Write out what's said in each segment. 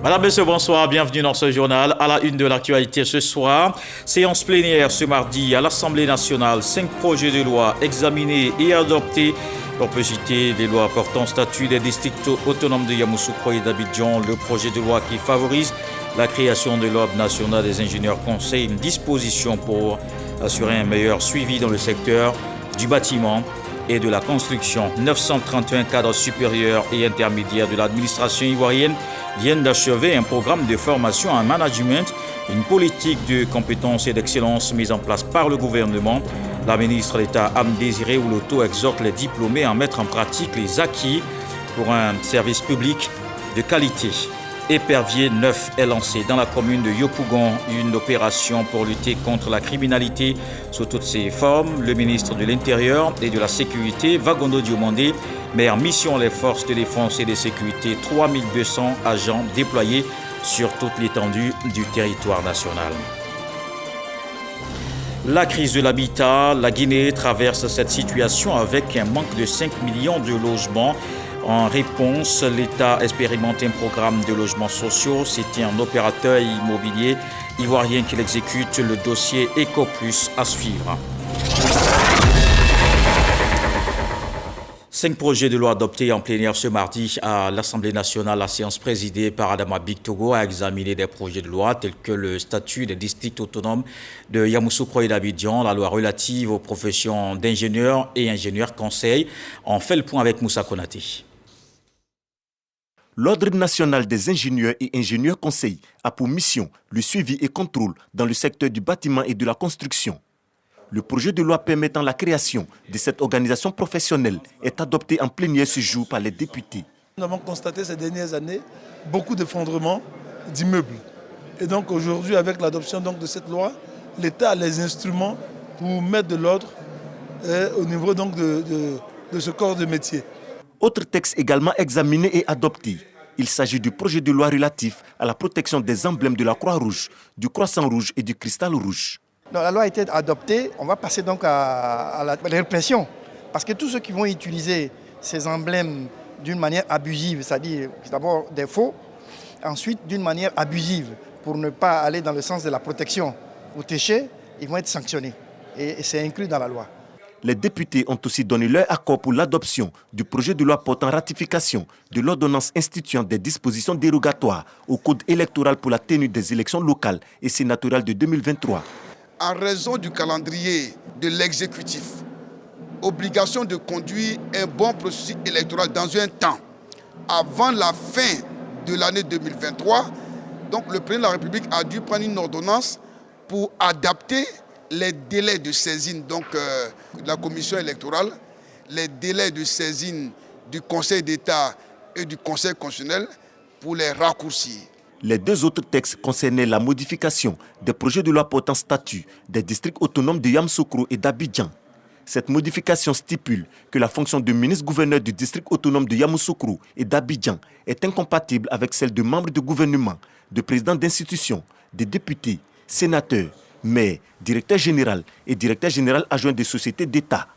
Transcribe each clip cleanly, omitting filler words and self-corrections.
Madame, Monsieur, bonsoir, bienvenue dans ce journal. À la une de l'actualité ce soir, séance plénière ce mardi à l'Assemblée nationale. 5 projets de loi examinés et adoptés. On peut citer les lois portant statut des districts autonomes de Yamoussoukro et d'Abidjan, le projet de loi qui favorise la création de l'Ordre national des ingénieurs conseils, une disposition pour assurer un meilleur suivi dans le secteur du bâtiment et de la construction. 931 cadres supérieurs et intermédiaires de l'administration ivoirienne viennent d'achever un programme de formation en management, une politique de compétences et d'excellence mise en place par le gouvernement. La ministre d'État Anne Désiré Ouloto exhorte les diplômés à mettre en pratique les acquis pour un service public de qualité. Épervier 9 est lancé dans la commune de Yopougon, une opération pour lutter contre la criminalité sous toutes ses formes. Le ministre de l'Intérieur et de la Sécurité, Vagondo Diomandé, met en mission les forces de défense et de sécurité, 3200 agents déployés sur toute l'étendue du territoire national. La crise de l'habitat, la Guinée traverse cette situation avec un manque de 5 millions de logements. En réponse, l'État expérimente un programme de logements sociaux. C'était un opérateur immobilier ivoirien qui l'exécute. Le dossier EcoPlus à suivre. 5 projets de loi adoptés en plénière ce mardi à l'Assemblée nationale. La séance présidée par Adama Bictogo a examiné des projets de loi tels que le statut des districts autonomes de Yamoussoukro et d'Abidjan, la loi relative aux professions d'ingénieurs et ingénieurs conseils. On fait le point avec Moussa Konaté. L'Ordre national des ingénieurs et ingénieurs conseils a pour mission le suivi et contrôle dans le secteur du bâtiment et de la construction. Le projet de loi permettant la création de cette organisation professionnelle est adopté en plénière ce jour par les députés. Nous avons constaté ces dernières années beaucoup d'effondrements d'immeubles. Et donc aujourd'hui, avec l'adoption de cette loi, l'État a les instruments pour mettre de l'ordre au niveau de ce corps de métier. Autre texte également examiné et adopté. Il s'agit du projet de loi relatif à la protection des emblèmes de la Croix-Rouge, du Croissant Rouge et du Cristal Rouge. Donc, la loi a été adoptée, on va passer donc à la répression. Parce que tous ceux qui vont utiliser ces emblèmes d'une manière abusive, c'est-à-dire d'abord des faux, ensuite d'une manière abusive, pour ne pas aller dans le sens de la protection aux déchets, ils vont être sanctionnés. Et c'est inclus dans la loi. Les députés ont aussi donné leur accord pour l'adoption du projet de loi portant ratification de l'ordonnance instituant des dispositions dérogatoires au code électoral pour la tenue des élections locales et sénatoriales de 2023. En raison du calendrier de l'exécutif, obligation de conduire un bon processus électoral dans un temps avant la fin de l'année 2023, donc le président de la République a dû prendre une ordonnance pour adapter les délais de saisine de la commission électorale, les délais de saisine du Conseil d'État et du Conseil constitutionnel pour les raccourcir. Les 2 autres textes concernaient la modification des projets de loi portant statut des districts autonomes de Yamoussoukro et d'Abidjan. Cette modification stipule que la fonction de ministre-gouverneur du district autonome de Yamoussoukro et d'Abidjan est incompatible avec celle de membres de gouvernement, de présidents d'institutions, de députés, sénateurs, maires, directeur général et directeur général adjoint des sociétés d'État.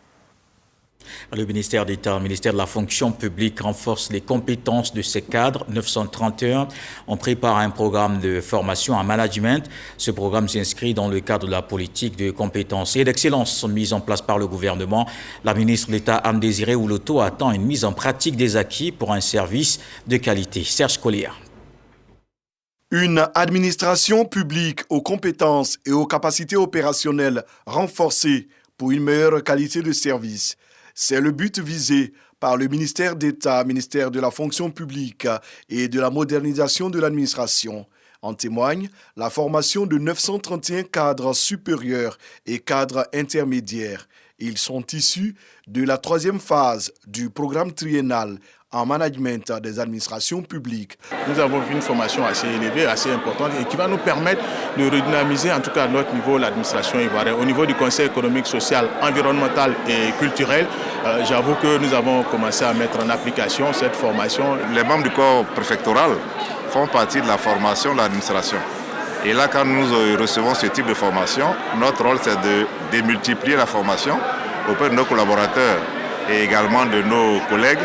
Le ministère d'État, le ministère de la fonction publique renforce les compétences de ses cadres. 931, on prépare un programme de formation en management. Ce programme s'inscrit dans le cadre de la politique de compétences et d'excellence mise en place par le gouvernement. La ministre d'État Anne Désiré Ouloto attend une mise en pratique des acquis pour un service de qualité. Serge Collier. Une administration publique aux compétences et aux capacités opérationnelles renforcées pour une meilleure qualité de service. C'est le but visé par le ministère d'État, ministère de la fonction publique et de la modernisation de l'administration. En témoigne la formation de 931 cadres supérieurs et cadres intermédiaires. Ils sont issus de la 3e phase du programme triennal en management des administrations publiques. Nous avons une formation assez élevée, assez importante et qui va nous permettre de redynamiser en tout cas à notre niveau l'administration ivoirienne. Au niveau du Conseil économique, social, environnemental et culturel, j'avoue que nous avons commencé à mettre en application cette formation. Les membres du corps préfectoral font partie de la formation de l'administration. Et là, quand nous recevons ce type de formation, notre rôle c'est de démultiplier la formation auprès de nos collaborateurs et également de nos collègues,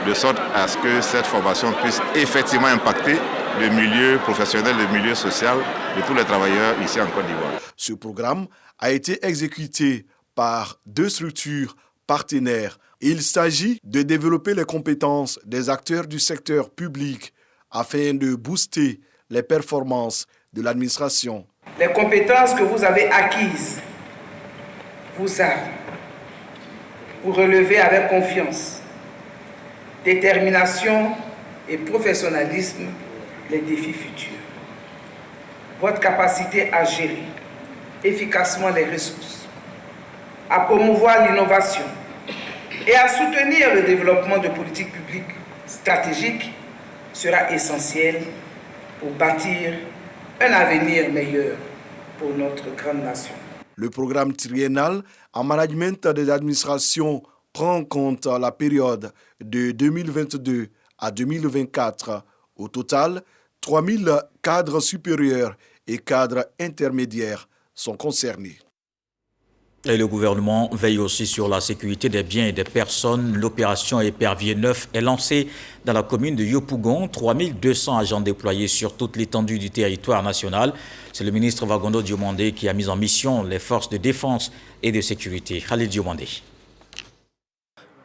de sorte à ce que cette formation puisse effectivement impacter le milieu professionnel, le milieu social de tous les travailleurs ici en Côte d'Ivoire. Ce programme a été exécuté par 2 structures partenaires. Il s'agit de développer les compétences des acteurs du secteur public afin de booster les performances de l'administration. Les compétences que vous avez acquises vous arment. Vous relevez avec confiance, détermination et professionnalisme les défis futurs. Votre capacité à gérer efficacement les ressources, à promouvoir l'innovation et à soutenir le développement de politiques publiques stratégiques sera essentielle pour bâtir un avenir meilleur pour notre grande nation. Le programme triennal en management des administrations prend en compte la période de 2022 à 2024. Au total, 3000 cadres supérieurs et cadres intermédiaires sont concernés. Et le gouvernement veille aussi sur la sécurité des biens et des personnes. L'opération Épervier 9 est lancée dans la commune de Yopougon. 3200 agents déployés sur toute l'étendue du territoire national. C'est le ministre Wagondo Diomandé qui a mis en mission les forces de défense et de sécurité. Khalid Diomandé.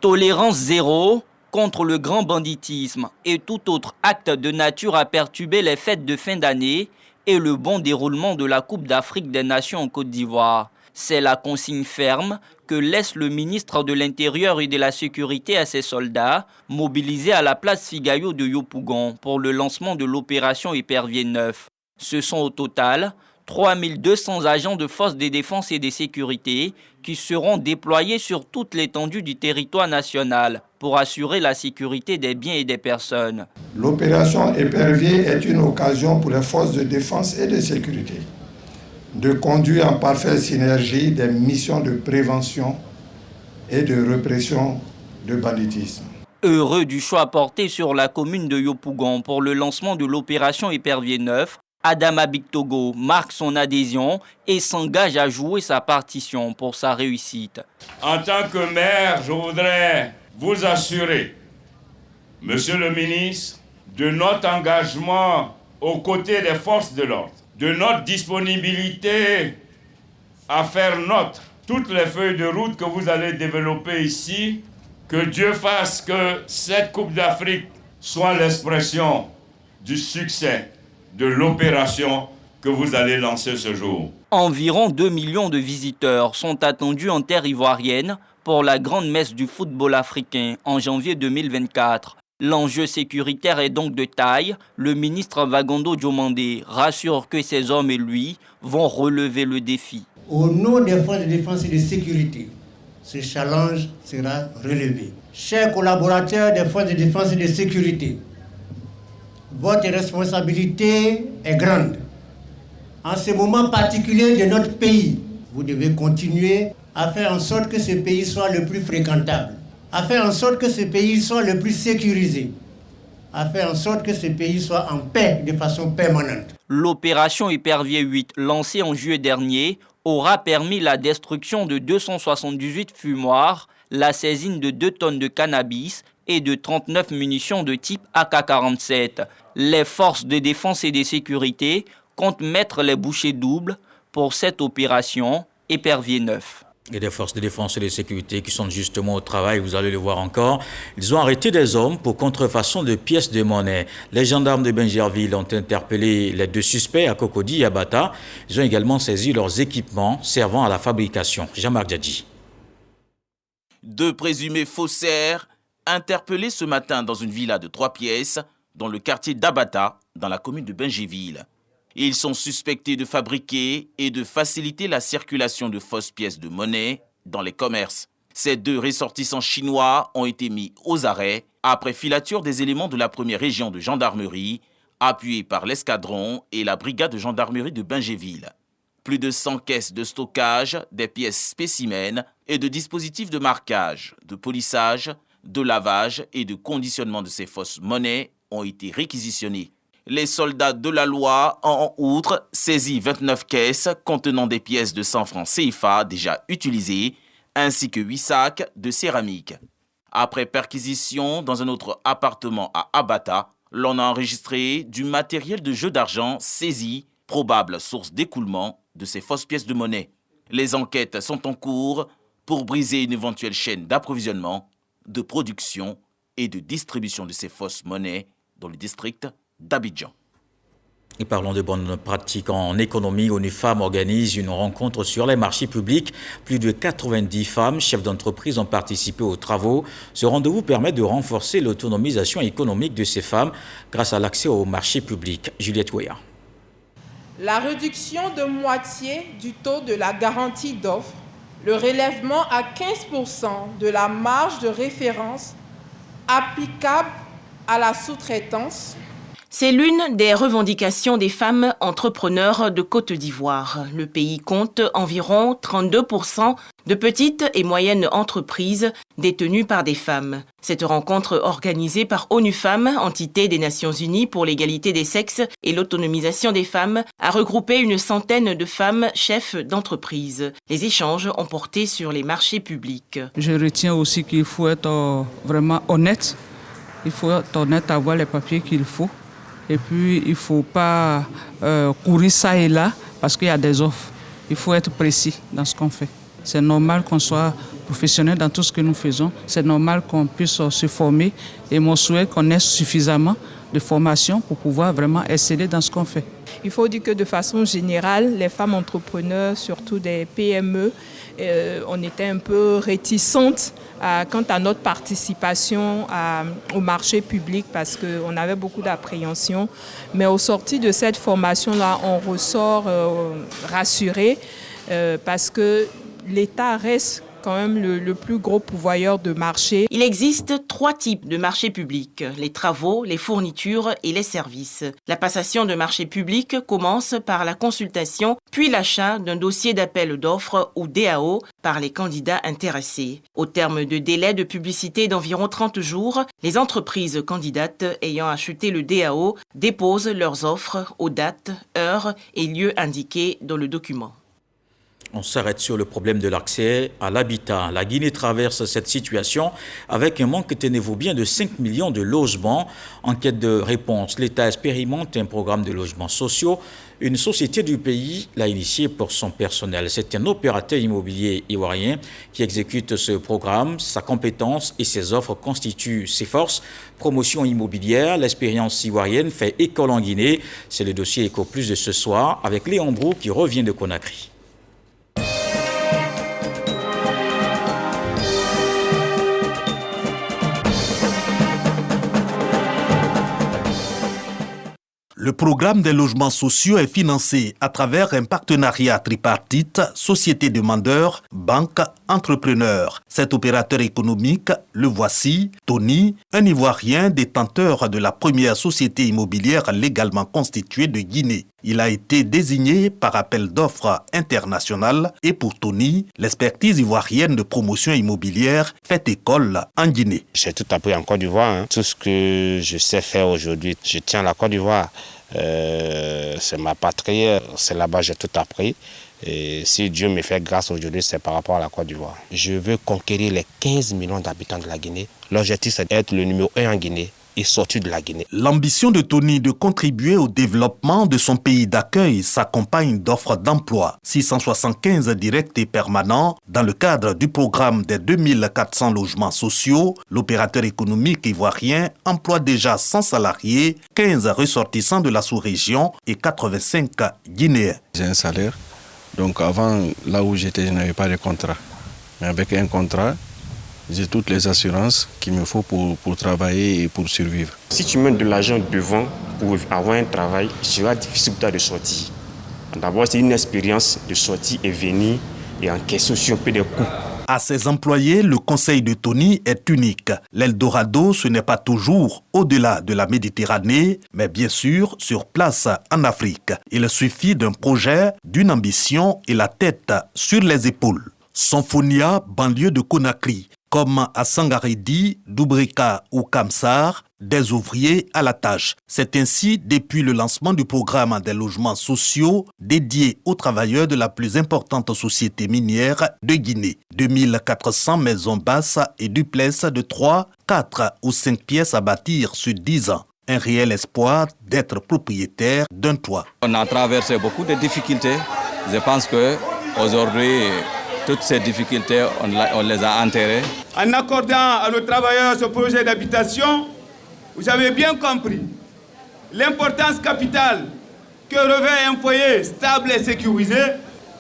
Tolérance zéro contre le grand banditisme et tout autre acte de nature à perturber les fêtes de fin d'année et le bon déroulement de la Coupe d'Afrique des Nations en Côte d'Ivoire. C'est la consigne ferme que laisse le ministre de l'Intérieur et de la Sécurité à ses soldats, mobilisés à la place Figayo de Yopougon pour le lancement de l'opération Épervier 9. Ce sont au total 3200 agents de forces de défense et de sécurité qui seront déployés sur toute l'étendue du territoire national pour assurer la sécurité des biens et des personnes. L'opération Épervier est une occasion pour les forces de défense et de sécurité de conduire en parfaite synergie des missions de prévention et de répression du banditisme. Heureux du choix porté sur la commune de Yopougon pour le lancement de l'opération Épervier 9, Adama Bictogo marque son adhésion et s'engage à jouer sa partition pour sa réussite. En tant que maire, je voudrais vous assurer, Monsieur le ministre, de notre engagement aux côtés des forces de l'ordre, de notre disponibilité à faire nôtre toutes les feuilles de route que vous allez développer ici. Que Dieu fasse que cette Coupe d'Afrique soit l'expression du succès de l'opération que vous allez lancer ce jour. Environ 2 millions de visiteurs sont attendus en terre ivoirienne pour la grande messe du football africain en janvier 2024. L'enjeu sécuritaire est donc de taille. Le ministre Wagondo Diomandé rassure que ses hommes et lui vont relever le défi. Au nom des forces de défense et de sécurité, ce challenge sera relevé. Chers collaborateurs des forces de défense et de sécurité, votre responsabilité est grande. En ce moment particulier de notre pays, vous devez continuer à faire en sorte que ce pays soit le plus fréquentable, à faire en sorte que ce pays soit le plus sécurisé, à faire en sorte que ce pays soit en paix de façon permanente. L'opération Épervier 8, lancée en juillet dernier, aura permis la destruction de 278 fumoirs, la saisine de 2 tonnes de cannabis et de 39 munitions de type AK-47. Les forces de défense et de sécurité comptent mettre les bouchées doubles pour cette opération Épervier 9. Et des forces de défense et de sécurité qui sont justement au travail, vous allez le voir encore. Ils ont arrêté des hommes pour contrefaçon de pièces de monnaie. Les gendarmes de Bingerville ont interpellé les 2 suspects à Cocody et à Bata. Ils ont également saisi leurs équipements servant à la fabrication. Jean-Marc Diadji. 2 présumés faussaires interpellés ce matin dans une villa de 3 pièces dans le quartier d'Abata, dans la commune de Bingerville. Ils sont suspectés de fabriquer et de faciliter la circulation de fausses pièces de monnaie dans les commerces. Ces 2 ressortissants chinois ont été mis aux arrêts après filature des éléments de la première région de gendarmerie, appuyés par l'escadron et la brigade de gendarmerie de Bingerville. Plus de 100 caisses de stockage, des pièces spécimens et de dispositifs de marquage, de polissage, de lavage et de conditionnement de ces fausses monnaies ont été réquisitionnés. Les soldats de la loi ont en outre saisi 29 caisses contenant des pièces de 100 francs CFA déjà utilisées, ainsi que 8 sacs de céramique. Après perquisition dans un autre appartement à Abata, L'on a enregistré du matériel de jeu d'argent saisi, probable source d'écoulement de ces fausses pièces de monnaie. Les enquêtes sont en cours pour briser une éventuelle chaîne d'approvisionnement, de production et de distribution de ces fausses monnaies dans le district d'Abidjan. Et parlons de bonnes pratiques en économie. ONU Femmes organise une rencontre sur les marchés publics. Plus de 90 femmes, chefs d'entreprise, ont participé aux travaux. Ce rendez-vous permet de renforcer l'autonomisation économique de ces femmes grâce à l'accès aux marchés publics. Juliette Ouéa. La réduction de moitié du taux de la garantie d'offre, le relèvement à 15% de la marge de référence applicable à la sous-traitance. C'est l'une des revendications des femmes entrepreneurs de Côte d'Ivoire. Le pays compte environ 32% de petites et moyennes entreprises détenues par des femmes. Cette rencontre organisée par ONU Femmes, entité des Nations Unies pour l'égalité des sexes et l'autonomisation des femmes, a regroupé une centaine de femmes chefs d'entreprise. Les échanges ont porté sur les marchés publics. Je retiens aussi qu'il faut être vraiment honnête. Il faut être honnête, avoir les papiers qu'il faut. Et puis, il ne faut pas courir ça et là parce qu'il y a des offres. Il faut être précis dans ce qu'on fait. C'est normal qu'on soit professionnel dans tout ce que nous faisons. C'est normal qu'on puisse se former. Et mon souhait qu'on ait suffisamment de formation pour pouvoir vraiment exceller dans ce qu'on fait. Il faut dire que de façon générale, les femmes entrepreneurs, surtout des PME, on était un peu réticentes quant à notre participation au marché public parce qu'on avait beaucoup d'appréhension. Mais au sorti de cette formation-là, on ressort rassuré parce que l'État reste quand même le plus gros pourvoyeur de marché. Il existe 3 types de marchés publics, les travaux, les fournitures et les services. La passation de marché public commence par la consultation, puis l'achat d'un dossier d'appel d'offres ou DAO par les candidats intéressés. Au terme de délais de publicité d'environ 30 jours, les entreprises candidates ayant acheté le DAO déposent leurs offres aux dates, heures et lieux indiqués dans le document. On s'arrête sur le problème de l'accès à l'habitat. La Guinée traverse cette situation avec un manque, tenez-vous bien, de 5 millions de logements. En quête de réponse, l'État expérimente un programme de logements sociaux. Une société du pays l'a initié pour son personnel. C'est un opérateur immobilier ivoirien qui exécute ce programme. Sa compétence et ses offres constituent ses forces. Promotion immobilière, l'expérience ivoirienne fait école en Guinée. C'est le dossier Éco Plus de ce soir avec Léon Brou qui revient de Conakry. Le programme des logements sociaux est financé à travers un partenariat tripartite, société demandeurs, banque, entrepreneurs. Cet opérateur économique, le voici, Tony, un Ivoirien détenteur de la première société immobilière légalement constituée de Guinée. Il a été désigné par appel d'offres international et pour Tony, l'expertise ivoirienne de promotion immobilière fait école en Guinée. J'ai tout appris en Côte d'Ivoire. Tout ce que je sais faire aujourd'hui, je tiens la Côte d'Ivoire. C'est ma patrie, c'est là-bas que j'ai tout appris. Et si Dieu me fait grâce aujourd'hui, c'est par rapport à la Côte d'Ivoire. Je veux conquérir les 15 millions d'habitants de la Guinée. L'objectif, c'est d'être le numéro 1 en Guinée et sorti de la Guinée. L'ambition de Tony de contribuer au développement de son pays d'accueil s'accompagne d'offres d'emploi. 675 directs et permanents dans le cadre du programme des 2400 logements sociaux. L'opérateur économique ivoirien emploie déjà 100 salariés, 15 ressortissants de la sous-région et 85 Guinéens. J'ai un salaire. Donc avant, là où j'étais, je n'avais pas de contrat. Mais avec un contrat, j'ai toutes les assurances qu'il me faut pour travailler et pour survivre. Si tu mets de l'argent devant pour avoir un travail, il sera difficile pour toi de sortir. D'abord, c'est une expérience de sortir et venir et encaisser aussi un peu des coûts. À ses employés, le conseil de Tony est unique. L'Eldorado, ce n'est pas toujours au-delà de la Méditerranée, mais bien sûr sur place en Afrique. Il suffit d'un projet, d'une ambition et la tête sur les épaules. Symphonia, banlieue de Conakry. Comme à Sangaredi, Doubrika ou Kamsar, des ouvriers à la tâche. C'est ainsi depuis le lancement du programme des logements sociaux dédiés aux travailleurs de la plus importante société minière de Guinée. 2400 maisons basses et duplex de 3, 4 ou 5 pièces à bâtir sur 10 ans. un réel espoir d'être propriétaire d'un toit. On a traversé beaucoup de difficultés. Je pense qu'aujourd'hui, toutes ces difficultés, on les a enterrées. En accordant à nos travailleurs ce projet d'habitation, vous avez bien compris l'importance capitale que revêt un foyer stable et sécurisé,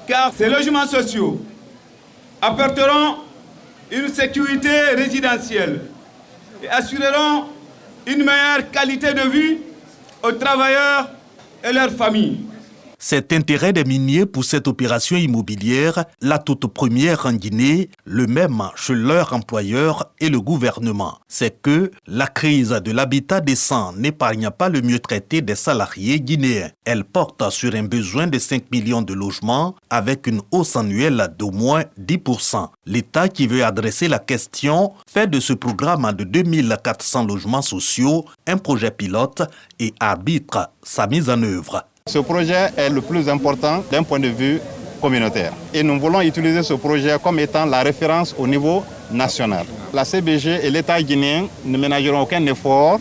car ces logements sociaux apporteront une sécurité résidentielle et assureront une meilleure qualité de vie aux travailleurs et leurs familles. Cet intérêt des miniers pour cette opération immobilière, la toute première en Guinée, le même chez leur employeur et le gouvernement, c'est que la crise de l'habitat décent n'épargne pas le mieux traité des salariés guinéens. Elle porte sur un besoin de 5 millions de logements avec une hausse annuelle d'au moins 10%. L'État qui veut adresser la question fait de ce programme de 2400 logements sociaux un projet pilote et arbitre sa mise en œuvre. Ce projet est le plus important d'un point de vue communautaire. Et nous voulons utiliser ce projet comme étant la référence au niveau national. La CBG et l'État guinéen ne ménageront aucun effort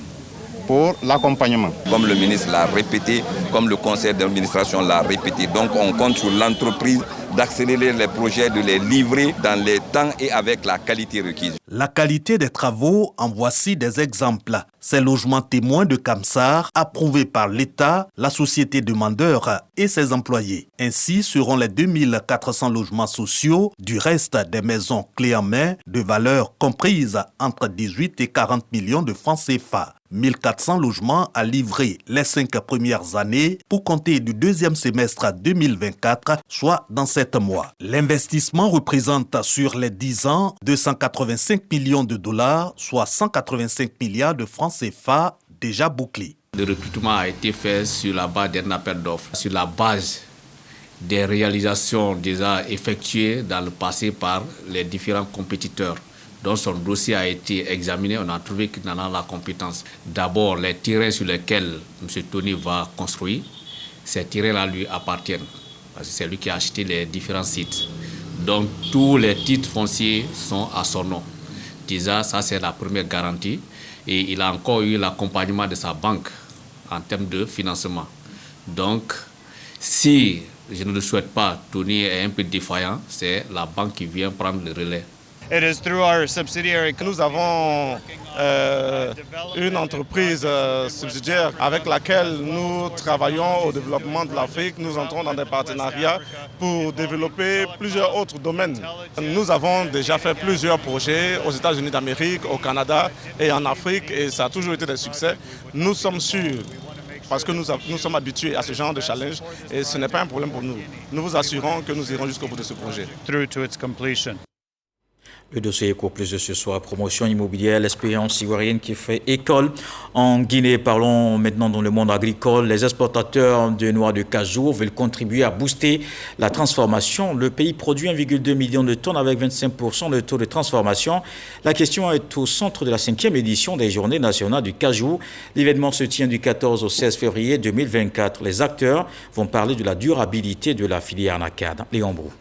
pour l'accompagnement. Comme le ministre l'a répété, comme le conseil d'administration l'a répété, donc on compte sur l'entreprise d'accélérer les projets, de les livrer dans les temps et avec la qualité requise. La qualité des travaux, en voici des exemples. Ces logements témoins de Kamsar, approuvés par l'État, la société demandeur et ses employés. Ainsi seront les 2400 logements sociaux du reste des maisons clés en main de valeur comprise entre 18 et 40 millions de francs CFA. 1400 logements à livrer les 5 premières années pour compter du deuxième semestre 2024, soit dans 7 mois. L'investissement représente sur les 10 ans 285 millions de dollars, soit 185 milliards de francs CFA déjà bouclés. Le recrutement a été fait sur la base d'un appel d'offres, sur la base des réalisations déjà effectuées dans le passé par les différents compétiteurs. Donc son dossier a été examiné, on a trouvé qu'il en a la compétence. D'abord, les terrains sur lesquels M. Tony va construire, ces terrains-là lui appartiennent, parce que c'est lui qui a acheté les différents sites. Donc tous les titres fonciers sont à son nom. Déjà, ça c'est la première garantie. Et il a encore eu l'accompagnement de sa banque en termes de financement. Donc, si je ne le souhaite pas, Tony est un peu défaillant, c'est la banque qui vient prendre le relais. It is through our subsidiary. Nous avons une entreprise subsidiaire avec laquelle nous travaillons au développement de l'Afrique. Nous entrons dans des partenariats pour développer plusieurs autres domaines. Nous avons déjà fait plusieurs projets aux États-Unis d'Amérique, au Canada et en Afrique et ça a toujours été des succès. Nous sommes sûrs, parce que nous sommes habitués à ce genre de challenge et ce n'est pas un problème pour nous. Nous vous assurons que nous irons jusqu'au bout de ce projet. Through to its completion. Le dossier Éco Plus de ce soir, promotion immobilière, l'expérience ivoirienne qui fait école en Guinée. Parlons maintenant dans le monde agricole. Les exportateurs de noix de cajou veulent contribuer à booster la transformation. Le pays produit 1,2 million de tonnes avec 25% de taux de transformation. La question est au centre de la 5e édition des Journées nationales du cajou. L'événement se tient du 14 au 16 février 2024. Les acteurs vont parler de la durabilité de la filière NACAD. Léon Brou.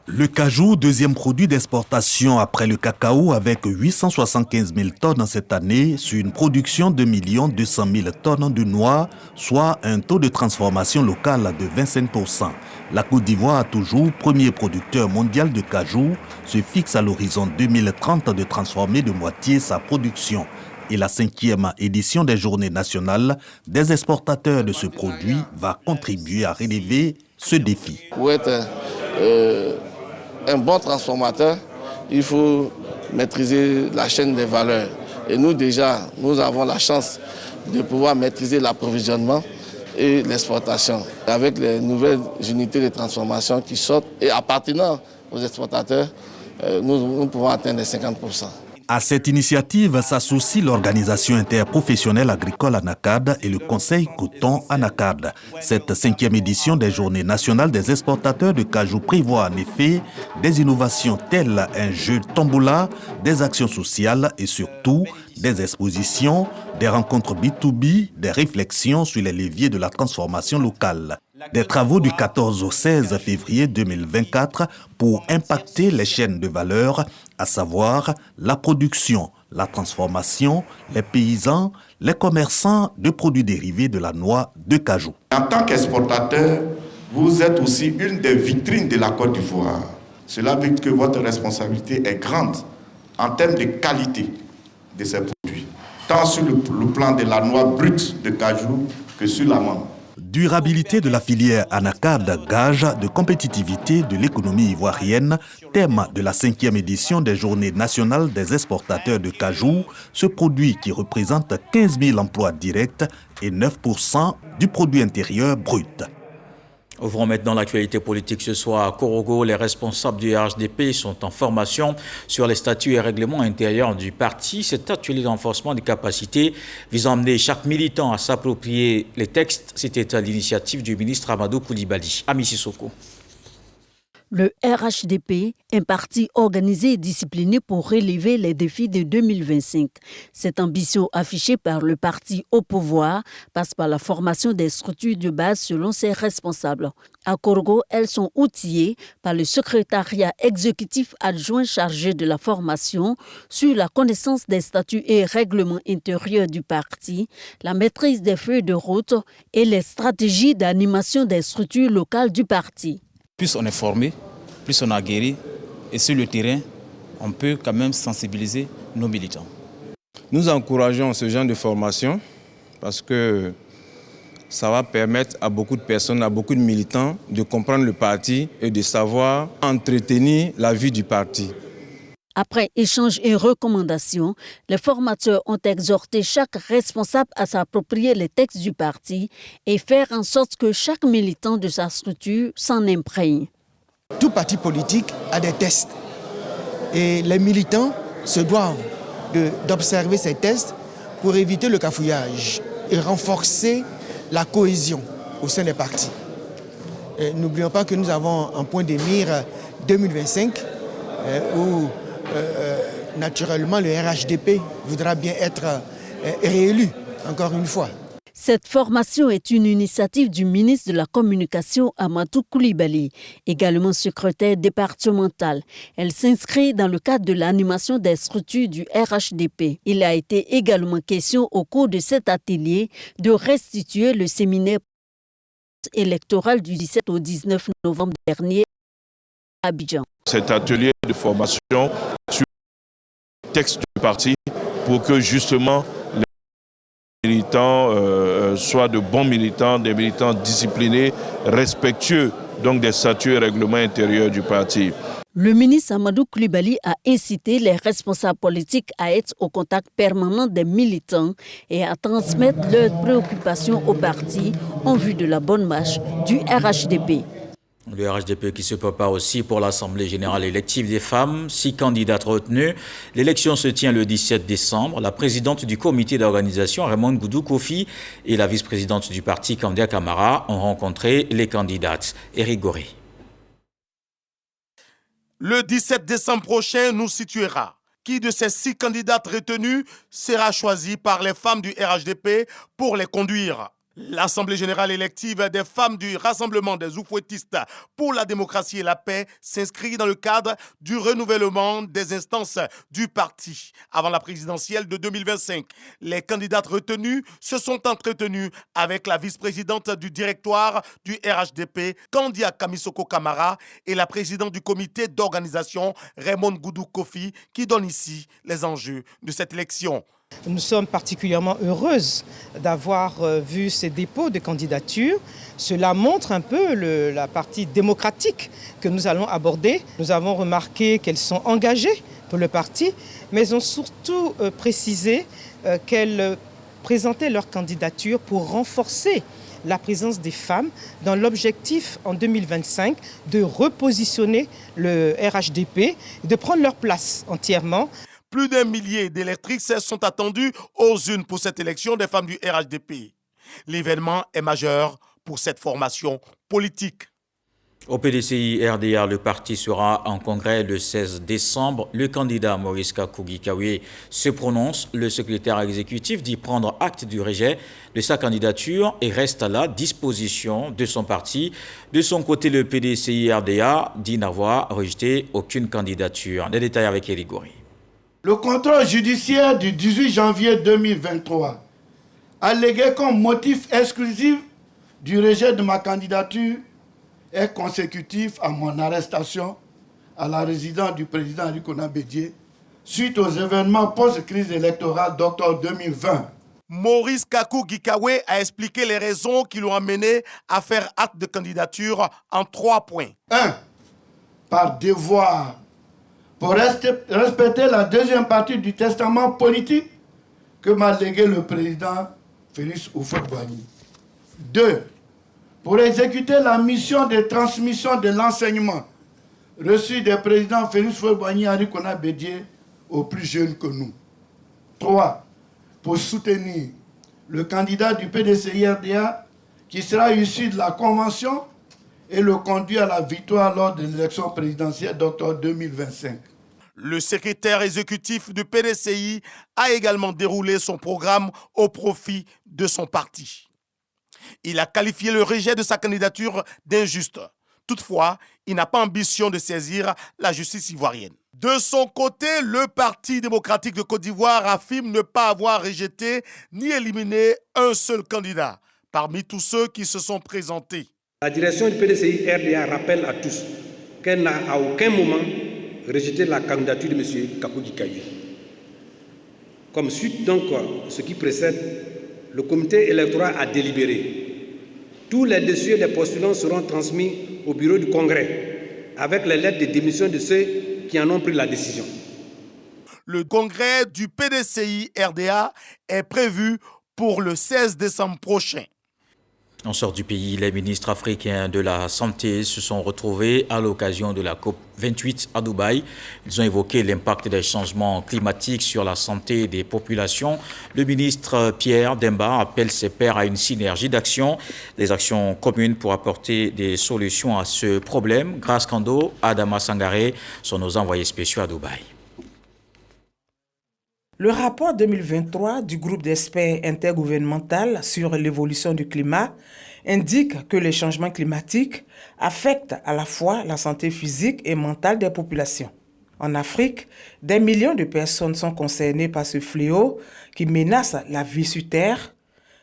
Le cajou, deuxième produit d'exportation après le cacao avec 875 000 tonnes cette année sur une production de 1 200 000 tonnes de noix, soit un taux de transformation local de 25%. La Côte d'Ivoire, toujours premier producteur mondial de cajou, se fixe à l'horizon 2030 de transformer de moitié sa production. Et la 5e édition des Journées nationales des exportateurs de ce produit va contribuer à relever ce défi. Pour être un bon transformateur, il faut maîtriser la chaîne des valeurs. Et nous déjà, nous avons la chance de pouvoir maîtriser l'approvisionnement et l'exportation. Avec les nouvelles unités de transformation qui sortent et appartenant aux exportateurs, nous pouvons atteindre les 50%. À cette initiative s'associe l'organisation interprofessionnelle agricole ANACAD et le conseil coton ANACAD. Cette 5e édition des Journées nationales des exportateurs de cajou prévoit en effet des innovations telles un jeu tombola, des actions sociales et surtout des expositions, des rencontres B2B, des réflexions sur les leviers de la transformation locale. Des travaux du 14 au 16 février 2024 pour impacter les chaînes de valeur, à savoir la production, la transformation, les paysans, les commerçants de produits dérivés de la noix de cajou. En tant qu'exportateur, vous êtes aussi une des vitrines de la Côte d'Ivoire. Cela veut dire que votre responsabilité est grande en termes de qualité de ces produits, tant sur le plan de la noix brute de cajou que sur l'amande. Durabilité de la filière anacarde, gage de compétitivité de l'économie ivoirienne, thème de la 5e édition des Journées nationales des exportateurs de cajou, ce produit qui représente 15 000 emplois directs et 9% du produit intérieur brut. Ouvrons maintenant l'actualité politique ce soir. À Korogo, les responsables du RHDP sont en formation sur les statuts et règlements intérieurs du parti. Cet atelier d'enforcement des capacités vise à emmener chaque militant à s'approprier les textes. C'était à l'initiative du ministre Amadou Koulibaly. Ami Sissoko. Le RHDP, un parti organisé et discipliné pour relever les défis de 2025. Cette ambition affichée par le parti au pouvoir passe par la formation des structures de base selon ses responsables. À Korogo, elles sont outillées par le secrétariat exécutif adjoint chargé de la formation sur la connaissance des statuts et règlements intérieurs du parti, la maîtrise des feuilles de route et les stratégies d'animation des structures locales du parti. Plus on est formé, plus on a guéri, et sur le terrain, on peut quand même sensibiliser nos militants. Nous encourageons ce genre de formation parce que ça va permettre à beaucoup de personnes, à beaucoup de militants de comprendre le parti et de savoir entretenir la vie du parti. Après échange et recommandations, les formateurs ont exhorté chaque responsable à s'approprier les textes du parti et faire en sorte que chaque militant de sa structure s'en imprègne. Tout parti politique a des tests et les militants se doivent d'observer ces tests pour éviter le cafouillage et renforcer la cohésion au sein des partis. N'oublions pas que nous avons un point de mire 2025 où naturellement, le RHDP voudra bien être réélu, encore une fois. Cette formation est une initiative du ministre de la Communication, Amadou Koulibaly, également secrétaire départemental. Elle s'inscrit dans le cadre de l'animation des structures du RHDP. Il a été également question au cours de cet atelier de restituer le séminaire électoral du 17 au 19 novembre dernier à Abidjan. Cet atelier de formation sur le texte du parti pour que justement les militants soient de bons militants, des militants disciplinés, respectueux donc des statuts et règlements intérieurs du parti. Le ministre Amadou Koulibaly a incité les responsables politiques à être au contact permanent des militants et à transmettre leurs préoccupations au parti en vue de la bonne marche du RHDP. Le RHDP qui se prépare aussi pour l'Assemblée générale élective des femmes. 6 candidates retenues. L'élection se tient le 17 décembre. La présidente du comité d'organisation, Raymond Goudou Kofi, et la vice-présidente du parti, Kandia Camara, ont rencontré les candidates. Éric Goré. Le 17 décembre prochain nous situera. Qui de ces 6 candidates retenues sera choisi par les femmes du RHDP pour les conduire? L'Assemblée générale élective des femmes du Rassemblement des Oufouettistes pour la démocratie et la paix s'inscrit dans le cadre du renouvellement des instances du parti avant la présidentielle de 2025. Les candidates retenues se sont entretenues avec la vice-présidente du directoire du RHDP, Kandia Kamisoko Camara, et la présidente du comité d'organisation, Raymond Goudou Kofi, qui donne ici les enjeux de cette élection. Nous sommes particulièrement heureuses d'avoir vu ces dépôts de candidatures. Cela montre un peu la partie démocratique que nous allons aborder. Nous avons remarqué qu'elles sont engagées pour le parti, mais elles ont surtout précisé qu'elles présentaient leur candidature pour renforcer la présence des femmes dans l'objectif en 2025 de repositionner le RHDP et de prendre leur place entièrement. Plus d'1 millier d'électrices sont attendus aux unes pour cette élection des femmes du RHDP. L'événement est majeur pour cette formation politique. Au PDCI RDA, le parti sera en congrès le 16 décembre. Le candidat Maurice Kakou Gikawe se prononce. Le secrétaire exécutif dit prendre acte du rejet de sa candidature et reste à la disposition de son parti. De son côté, le PDCI RDA dit n'avoir rejeté aucune candidature. Les détails avec Éric Gori. Le contrôle judiciaire du 18 janvier 2023 allégué comme motif exclusif du rejet de ma candidature est consécutif à mon arrestation à la résidence du président Arikona Bédié suite aux événements post-crise électorale d'octobre 2020. Maurice Kakou Gikawe a expliqué les raisons qui l'ont amené à faire acte de candidature en 3 points. 1. Par devoir, pour respecter la deuxième partie du testament politique que m'a légué le président Félix Houphouët-Boigny. 2. Pour exécuter la mission de transmission de l'enseignement reçu des présidents Félix Houphouët-Boigny et Arikona Bédié aux plus jeunes que nous. 3. Pour soutenir le candidat du PDCI-RDA qui sera issu de la Convention et le conduire à la victoire lors de l'élection présidentielle d'octobre 2025. Le secrétaire exécutif du PDCI a également déroulé son programme au profit de son parti. Il a qualifié le rejet de sa candidature d'injuste. Toutefois, il n'a pas ambition de saisir la justice ivoirienne. De son côté, le Parti démocratique de Côte d'Ivoire affirme ne pas avoir rejeté ni éliminé un seul candidat parmi tous ceux qui se sont présentés. La direction du PDCI RDA rappelle à tous qu'elle n'a à aucun moment rejeté la candidature de M. Kakou Gikawe. Comme suite donc ce qui précède, le comité électoral a délibéré. Tous les dossiers des postulants seront transmis au bureau du Congrès avec les lettres de démission de ceux qui en ont pris la décision. Le congrès du PDCI RDA est prévu pour le 16 décembre prochain. On sort du pays, les ministres africains de la Santé se sont retrouvés à l'occasion de la COP28 à Dubaï. Ils ont évoqué l'impact des changements climatiques sur la santé des populations. Le ministre Pierre Demba appelle ses pairs à une synergie d'actions, des actions communes pour apporter des solutions à ce problème. Grace Kando, Adama Sangaré sont nos envoyés spéciaux à Dubaï. Le rapport 2023 du groupe d'experts intergouvernemental sur l'évolution du climat indique que les changements climatiques affectent à la fois la santé physique et mentale des populations. En Afrique, des millions de personnes sont concernées par ce fléau qui menace la vie sur Terre.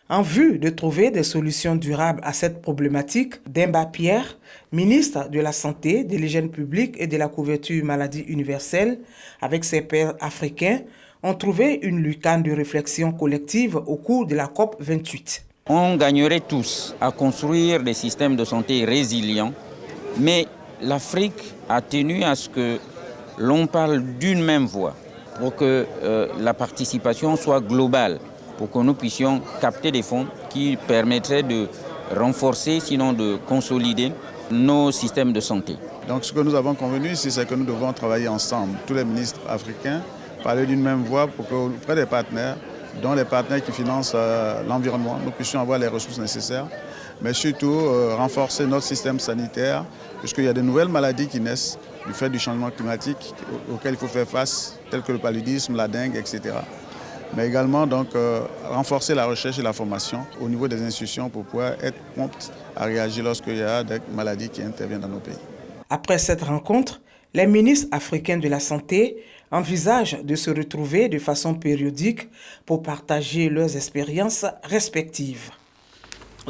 En vue de trouver des solutions durables à cette problématique, Demba Pierre, ministre de la Santé, de l'Hygiène publique et de la couverture maladie universelle, avec ses pairs africains, ont trouvé une lucane de réflexion collective au cours de la COP28. On gagnerait tous à construire des systèmes de santé résilients, mais l'Afrique a tenu à ce que l'on parle d'une même voix pour que la participation soit globale, pour que nous puissions capter des fonds qui permettraient de renforcer, sinon de consolider nos systèmes de santé. Donc ce que nous avons convenu ici, c'est que nous devons travailler ensemble, tous les ministres africains, parler d'une même voix pour qu'auprès des partenaires, dont les partenaires qui financent l'environnement, nous puissions avoir les ressources nécessaires, mais surtout renforcer notre système sanitaire, puisqu'il y a de nouvelles maladies qui naissent du fait du changement climatique auxquelles il faut faire face, telles que le paludisme, la dengue, etc. Mais également donc, renforcer la recherche et la formation au niveau des institutions pour pouvoir être promptes à réagir lorsqu'il y a des maladies qui interviennent dans nos pays. Après cette rencontre, les ministres africains de la Santé envisagent de se retrouver de façon périodique pour partager leurs expériences respectives.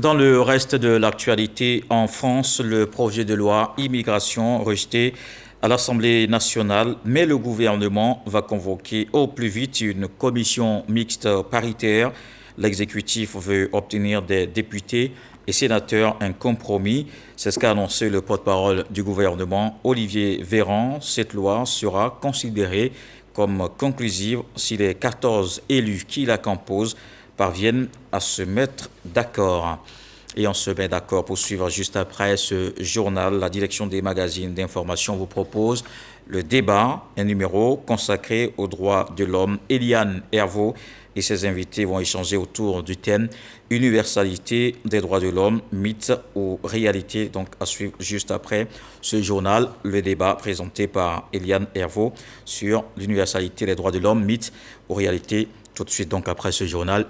Dans le reste de l'actualité, en France, le projet de loi immigration rejeté à l'Assemblée nationale, mais le gouvernement va convoquer au plus vite une commission mixte paritaire. L'exécutif veut obtenir des députés et sénateurs un compromis. C'est ce qu'a annoncé le porte-parole du gouvernement, Olivier Véran. Cette loi sera considérée comme conclusive si les 14 élus qui la composent parviennent à se mettre d'accord. Et on se met d'accord pour suivre juste après ce journal. La direction des magazines d'information vous propose le débat, un numéro consacré aux droits de l'homme. Eliane Herveau et ses invités vont échanger autour du thème universalité des droits de l'homme, mythe ou réalité. Donc à suivre juste après ce journal, le débat présenté par Eliane Herveau sur l'universalité des droits de l'homme, mythe ou réalité. Tout de suite donc après ce journal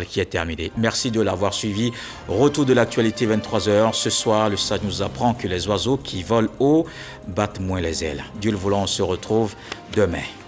qui est terminé. Merci de l'avoir suivi. Retour de l'actualité 23h. Ce soir, le sage nous apprend que les oiseaux qui volent haut battent moins les ailes. Dieu le voulant, on se retrouve demain.